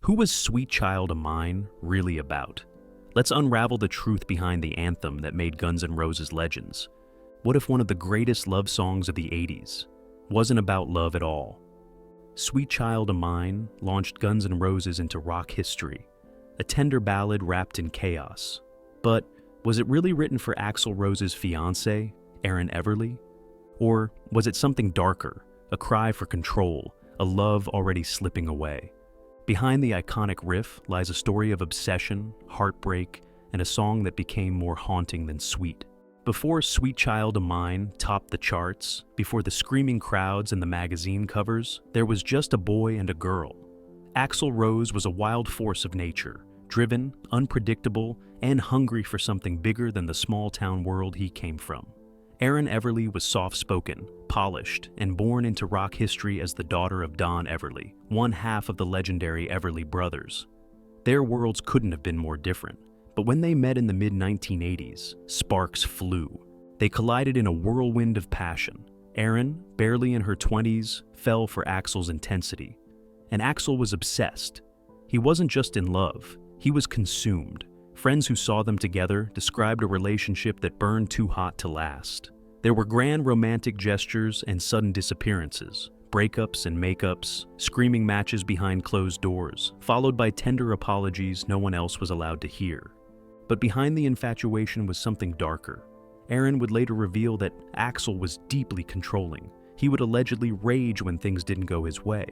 Who was Sweet Child of Mine really about? Let's unravel the truth behind the anthem that made Guns N' Roses legends. What if one of the greatest love songs of the 80s wasn't about love at all? Sweet Child of Mine launched Guns N' Roses into rock history, a tender ballad wrapped in chaos. But was it really written for Axl Rose's fiancée, Erin Everly? Or was it something darker, a cry for control, a love already slipping away? Behind the iconic riff lies a story of obsession, heartbreak, and a song that became more haunting than sweet. Before Sweet Child of Mine topped the charts, before the screaming crowds and the magazine covers, there was just a boy and a girl. Axl Rose was a wild force of nature, driven, unpredictable, and hungry for something bigger than the small-town world he came from. Erin Everly was soft-spoken, polished, and born into rock history as the daughter of Don Everly, one half of the legendary Everly brothers. Their worlds couldn't have been more different, but when they met in the mid-1980s, sparks flew. They collided in a whirlwind of passion. Erin, barely in her 20s, fell for Axl's intensity. And Axl was obsessed. He wasn't just in love, he was consumed. Friends who saw them together described a relationship that burned too hot to last. There were grand romantic gestures and sudden disappearances, breakups and makeups, screaming matches behind closed doors, followed by tender apologies no one else was allowed to hear. But behind the infatuation was something darker. Erin would later reveal that Axl was deeply controlling. He would allegedly rage when things didn't go his way.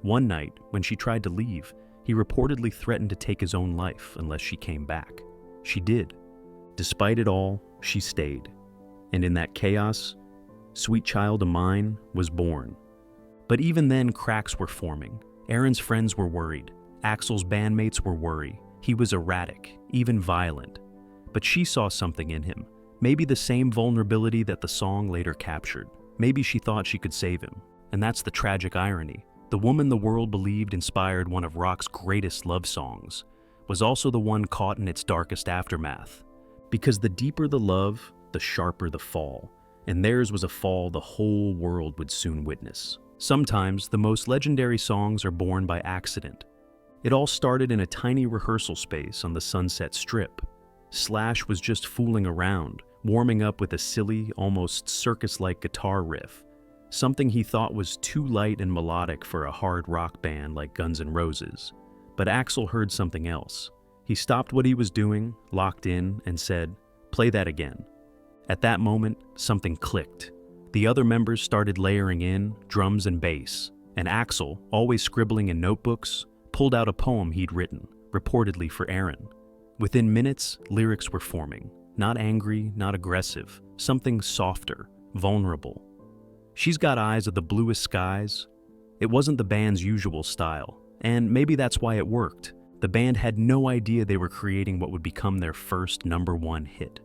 One night, when she tried to leave, he reportedly threatened to take his own life unless she came back. She did. Despite it all, she stayed. And in that chaos, Sweet Child of Mine was born. But even then, cracks were forming. Erin's friends were worried. Axl's bandmates were worried. He was erratic, even violent. But she saw something in him. Maybe the same vulnerability that the song later captured. Maybe she thought she could save him. And that's the tragic irony. The woman the world believed inspired one of rock's greatest love songs was also the one caught in its darkest aftermath. Because the deeper the love, the sharper the fall. And theirs was a fall the whole world would soon witness. Sometimes, the most legendary songs are born by accident. It all started in a tiny rehearsal space on the Sunset Strip. Slash was just fooling around, warming up with a silly, almost circus-like guitar riff. Something he thought was too light and melodic for a hard rock band like Guns N' Roses. But Axl heard something else. He stopped what he was doing, locked in, and said, "Play that again." At that moment, something clicked. The other members started layering in drums and bass, and Axl, always scribbling in notebooks, pulled out a poem he'd written, reportedly for Erin. Within minutes, lyrics were forming. Not angry, not aggressive, something softer, vulnerable. She's got eyes of the bluest skies. It wasn't the band's usual style, and maybe that's why it worked. The band had no idea they were creating what would become their first #1 hit.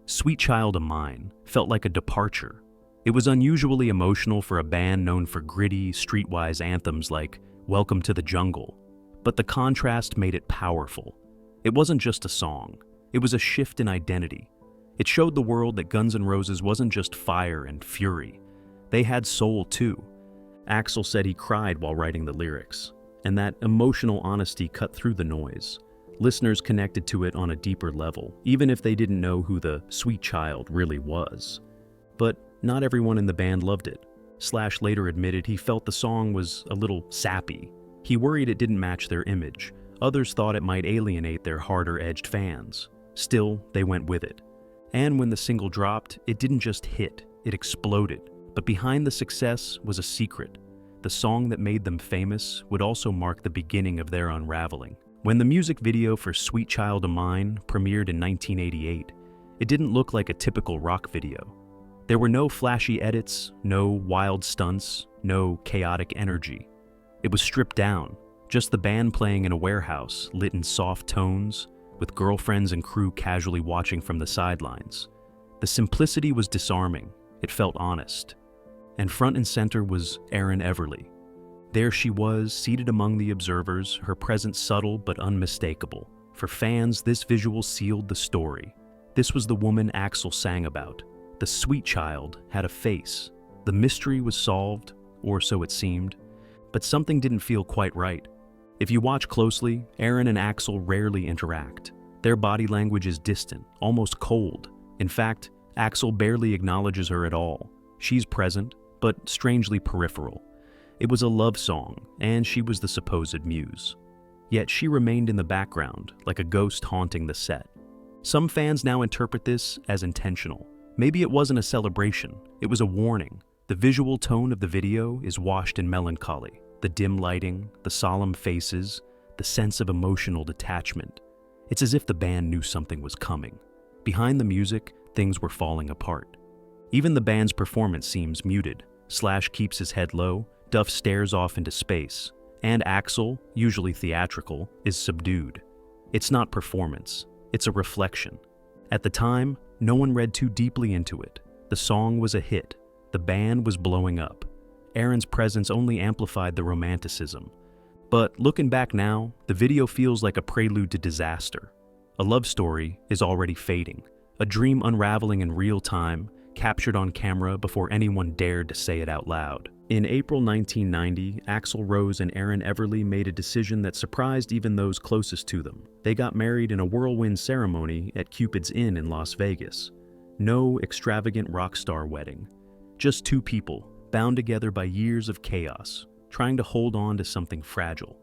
Sweet Child of Mine felt like a departure. It was unusually emotional for a band known for gritty, streetwise anthems like Welcome to the Jungle, but the contrast made it powerful. It wasn't just a song, it was a shift in identity. It showed the world that Guns N' Roses wasn't just fire and fury. They had soul too. Axl said he cried while writing the lyrics, and that emotional honesty cut through the noise. Listeners connected to it on a deeper level, even if they didn't know who the Sweet Child really was. But not everyone in the band loved it. Slash later admitted he felt the song was a little sappy. He worried it didn't match their image. Others thought it might alienate their harder-edged fans. Still, they went with it. And when the single dropped, it didn't just hit, it exploded. But behind the success was a secret. The song that made them famous would also mark the beginning of their unraveling. When the music video for Sweet Child of Mine premiered in 1988, it didn't look like a typical rock video. There were no flashy edits, no wild stunts, no chaotic energy. It was stripped down, just the band playing in a warehouse, lit in soft tones, with girlfriends and crew casually watching from the sidelines. The simplicity was disarming. It felt honest. And front and center was Erin Everly. There she was, seated among the observers, her presence subtle but unmistakable. For fans, this visual sealed the story. This was the woman Axl sang about. The Sweet Child had a face. The mystery was solved, or so it seemed. But something didn't feel quite right. If you watch closely, Erin and Axl rarely interact. Their body language is distant, almost cold. In fact, Axl barely acknowledges her at all. She's present, but strangely peripheral. It was a love song, and she was the supposed muse. Yet she remained in the background, like a ghost haunting the set. Some fans now interpret this as intentional. Maybe it wasn't a celebration, it was a warning. The visual tone of the video is washed in melancholy. The dim lighting, the solemn faces, the sense of emotional detachment. It's as if the band knew something was coming. Behind the music, things were falling apart. Even the band's performance seems muted. Slash keeps his head low, Duff stares off into space, and Axl, usually theatrical, is subdued. It's not performance, it's a reflection. At the time, no one read too deeply into it. The song was a hit. The band was blowing up. Erin's presence only amplified the romanticism. But looking back now, the video feels like a prelude to disaster. A love story is already fading, a dream unraveling in real time, captured on camera before anyone dared to say it out loud. In April 1990, Axl Rose and Erin Everly made a decision that surprised even those closest to them. They got married in a whirlwind ceremony at Cupid's Inn in Las Vegas. No extravagant rock star wedding. Just two people, bound together by years of chaos, trying to hold on to something fragile.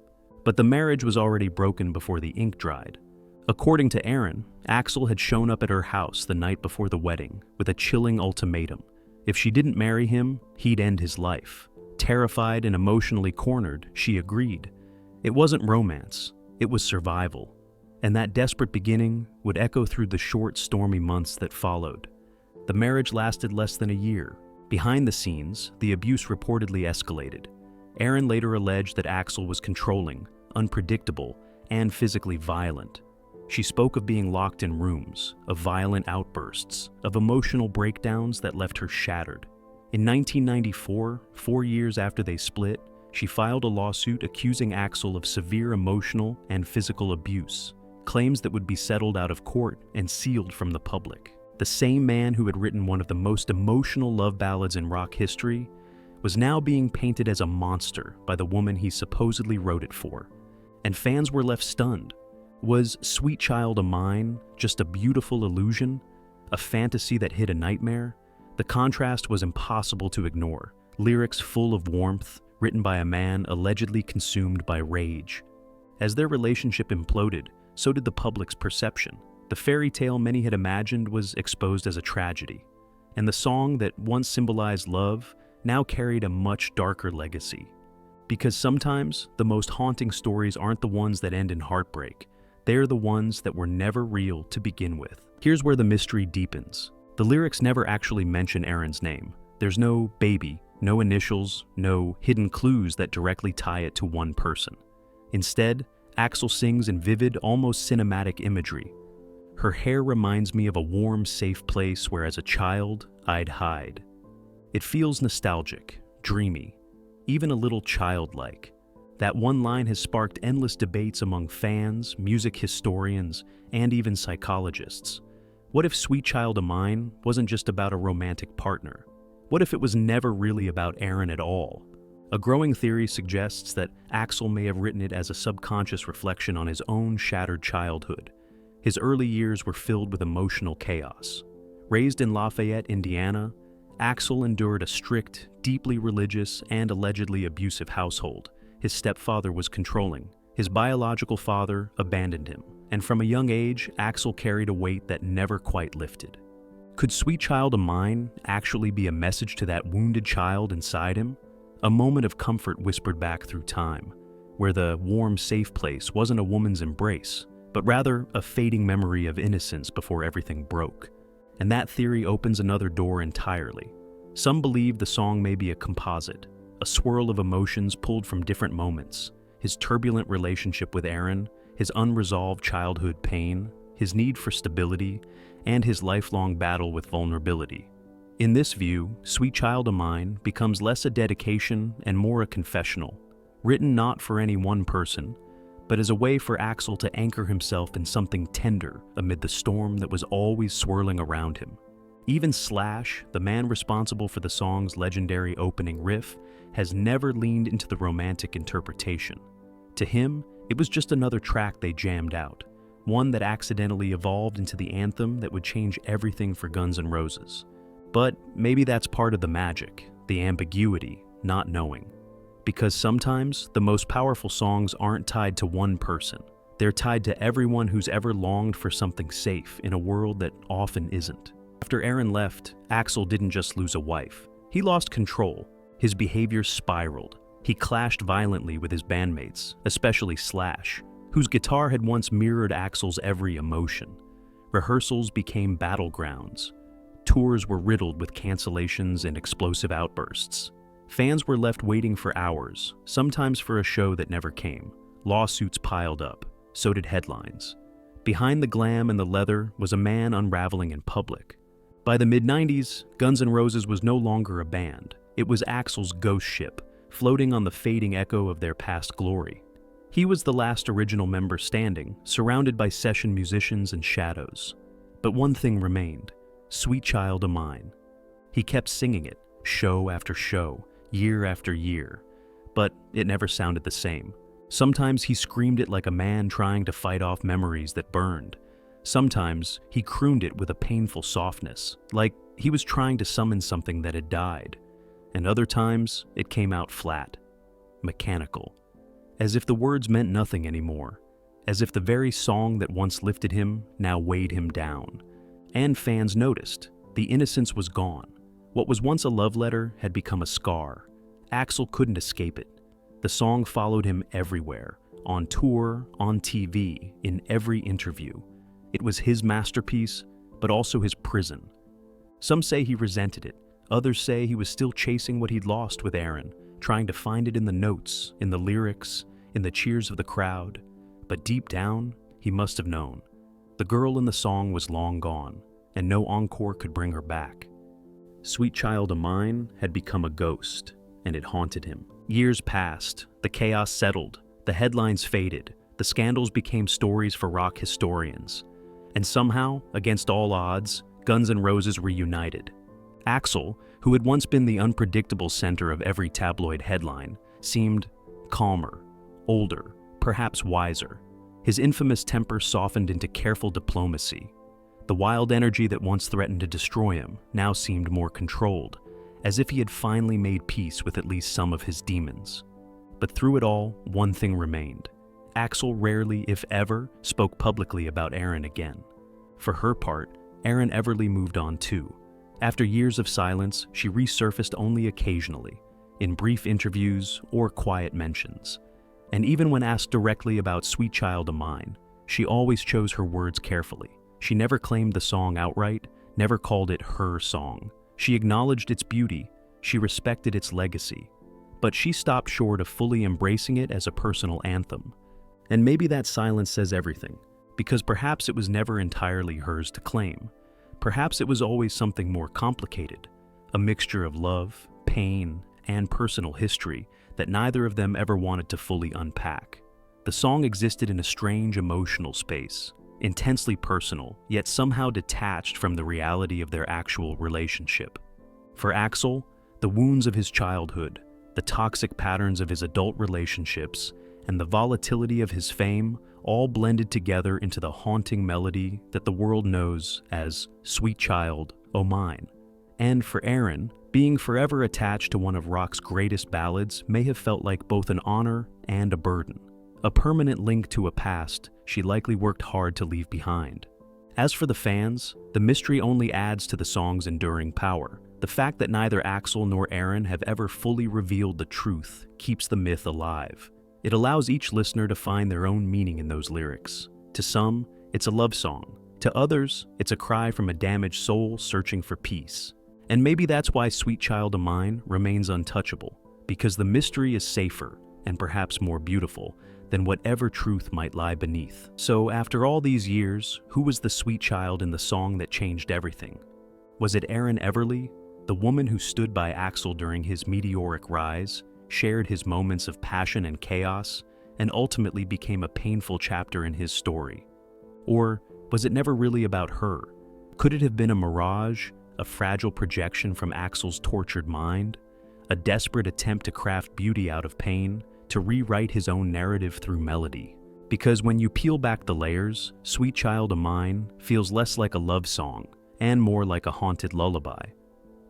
But the marriage was already broken before the ink dried. According to Erin, Axl had shown up at her house the night before the wedding with a chilling ultimatum. If she didn't marry him, he'd end his life. Terrified and emotionally cornered, she agreed. It wasn't romance, it was survival. And that desperate beginning would echo through the short, stormy months that followed. The marriage lasted less than a year. Behind the scenes, the abuse reportedly escalated. Erin later alleged that Axl was controlling, unpredictable, and physically violent. She spoke of being locked in rooms, of violent outbursts, of emotional breakdowns that left her shattered. In 1994, 4 years after they split, she filed a lawsuit accusing Axl of severe emotional and physical abuse, claims that would be settled out of court and sealed from the public. The same man who had written one of the most emotional love ballads in rock history was now being painted as a monster by the woman he supposedly wrote it for. And fans were left stunned. Was Sweet Child O' Mine just a beautiful illusion? A fantasy that hid a nightmare? The contrast was impossible to ignore. Lyrics full of warmth, written by a man allegedly consumed by rage. As their relationship imploded, so did the public's perception. The fairy tale many had imagined was exposed as a tragedy. And the song that once symbolized love now carried a much darker legacy. Because sometimes, the most haunting stories aren't the ones that end in heartbreak. They're the ones that were never real to begin with. Here's where the mystery deepens. The lyrics never actually mention Erin's name. There's no baby, no initials, no hidden clues that directly tie it to one person. Instead, Axl sings in vivid, almost cinematic imagery. Her hair reminds me of a warm, safe place where as a child, I'd hide. It feels nostalgic, dreamy, even a little childlike. That one line has sparked endless debates among fans, music historians, and even psychologists. What if Sweet Child O' Mine wasn't just about a romantic partner? What if it was never really about Erin at all? A growing theory suggests that Axl may have written it as a subconscious reflection on his own shattered childhood. His early years were filled with emotional chaos. Raised in Lafayette, Indiana, Axl endured a strict, deeply religious, and allegedly abusive household. His stepfather was controlling. His biological father abandoned him. And from a young age, Axl carried a weight that never quite lifted. Could Sweet Child O' Mine actually be a message to that wounded child inside him? A moment of comfort whispered back through time, where the warm, safe place wasn't a woman's embrace, but rather a fading memory of innocence before everything broke. And that theory opens another door entirely. Some believe the song may be a composite, a swirl of emotions pulled from different moments. His turbulent relationship with Erin, his unresolved childhood pain, his need for stability, and his lifelong battle with vulnerability. In this view, Sweet Child O' Mine becomes less a dedication and more a confessional, written not for any one person, but as a way for Axl to anchor himself in something tender amid the storm that was always swirling around him. Even Slash, the man responsible for the song's legendary opening riff, has never leaned into the romantic interpretation. To him, It was just another track they jammed out, one that accidentally evolved into the anthem that would change everything for Guns N' Roses. But maybe that's part of the magic, the ambiguity, not knowing. Because sometimes the most powerful songs aren't tied to one person. They're tied to everyone who's ever longed for something safe in a world that often isn't. After Erin left, Axl didn't just lose a wife. He lost control. His behavior spiraled. He clashed violently with his bandmates, especially Slash, whose guitar had once mirrored Axl's every emotion. Rehearsals became battlegrounds. Tours were riddled with cancellations and explosive outbursts. Fans were left waiting for hours, sometimes for a show that never came. Lawsuits piled up. So did headlines. Behind the glam and the leather was a man unraveling in public. By the mid-90s, Guns N' Roses was no longer a band. It was Axl's ghost ship, floating on the fading echo of their past glory. He was the last original member standing, surrounded by session musicians and shadows. But one thing remained: Sweet Child O' Mine. He kept singing it, show after show, year after year, but it never sounded the same. Sometimes he screamed it like a man trying to fight off memories that burned. Sometimes he crooned it with a painful softness, like he was trying to summon something that had died. And other times, it came out flat, mechanical, as if the words meant nothing anymore, as if the very song that once lifted him now weighed him down. And fans noticed. The innocence was gone. What was once a love letter had become a scar. Axl couldn't escape it. The song followed him everywhere, on tour, on TV, in every interview. It was his masterpiece, but also his prison. Some say he resented it. Others say he was still chasing what he'd lost with Erin, trying to find it in the notes, in the lyrics, in the cheers of the crowd. But deep down, he must have known. The girl in the song was long gone, and no encore could bring her back. Sweet Child O' Mine had become a ghost, and it haunted him. Years passed, the chaos settled, the headlines faded, the scandals became stories for rock historians. And somehow, against all odds, Guns N' Roses reunited. Axl, who had once been the unpredictable center of every tabloid headline, seemed calmer, older, perhaps wiser. His infamous temper softened into careful diplomacy. The wild energy that once threatened to destroy him now seemed more controlled, as if he had finally made peace with at least some of his demons. But through it all, one thing remained. Axl rarely, if ever, spoke publicly about Erin again. For her part, Erin Everly moved on too. After years of silence, she resurfaced only occasionally, in brief interviews or quiet mentions. And even when asked directly about Sweet Child O' Mine, she always chose her words carefully. She never claimed the song outright, never called it her song. She acknowledged its beauty, she respected its legacy, but she stopped short of fully embracing it as a personal anthem. And maybe that silence says everything, because perhaps it was never entirely hers to claim. Perhaps it was always something more complicated, a mixture of love, pain, and personal history that neither of them ever wanted to fully unpack. The song existed in a strange emotional space, intensely personal, yet somehow detached from the reality of their actual relationship. For Axl, the wounds of his childhood, the toxic patterns of his adult relationships, and the volatility of his fame all blended together into the haunting melody that the world knows as Sweet Child O' Mine. And for Erin, being forever attached to one of rock's greatest ballads may have felt like both an honor and a burden, a permanent link to a past she likely worked hard to leave behind. As for the fans, the mystery only adds to the song's enduring power. The fact that neither Axl nor Erin have ever fully revealed the truth keeps the myth alive. It allows each listener to find their own meaning in those lyrics. To some, it's a love song. To others, it's a cry from a damaged soul searching for peace. And maybe that's why Sweet Child O' Mine remains untouchable, because the mystery is safer and perhaps more beautiful than whatever truth might lie beneath. So after all these years, who was the sweet child in the song that changed everything? Was it Erin Everly, the woman who stood by Axl during his meteoric rise, shared his moments of passion and chaos, and ultimately became a painful chapter in his story? Or was it never really about her? Could it have been a mirage, a fragile projection from Axl's tortured mind, a desperate attempt to craft beauty out of pain, to rewrite his own narrative through melody. Because when you peel back the layers, Sweet Child of Mine feels less like a love song and more like a haunted lullaby.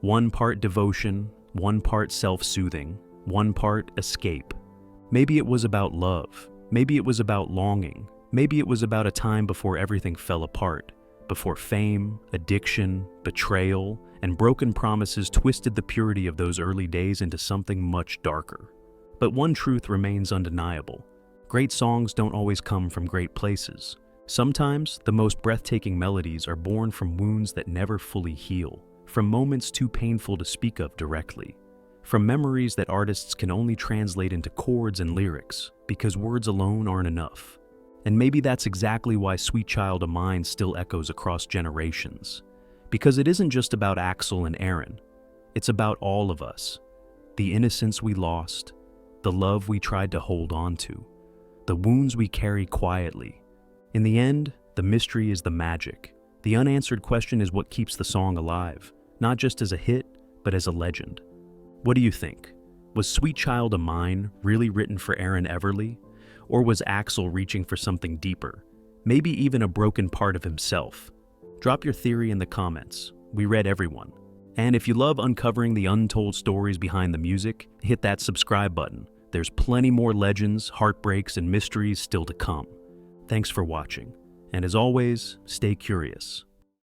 One part devotion, one part self-soothing, one part escape. Maybe it was about love, maybe it was about longing, maybe it was about a time before everything fell apart, before fame, addiction, betrayal, and broken promises twisted the purity of those early days into something much darker. But one truth remains undeniable. Great songs don't always come from great places. Sometimes, the most breathtaking melodies are born from wounds that never fully heal, from moments too painful to speak of directly, from memories that artists can only translate into chords and lyrics, because words alone aren't enough. And maybe that's exactly why Sweet Child of Mine still echoes across generations. Because it isn't just about Axl and Erin. It's about all of us. The innocence we lost, the love we tried to hold on to, the wounds we carry quietly. In the end, the mystery is the magic. The unanswered question is what keeps the song alive, not just as a hit, but as a legend. What do you think? Was Sweet Child of Mine really written for Erin Everly? Or was Axl reaching for something deeper, maybe even a broken part of himself? Drop your theory in the comments. We read everyone. And if you love uncovering the untold stories behind the music, hit that subscribe button. There's plenty more legends, heartbreaks, and mysteries still to come. Thanks for watching. And as always, stay curious.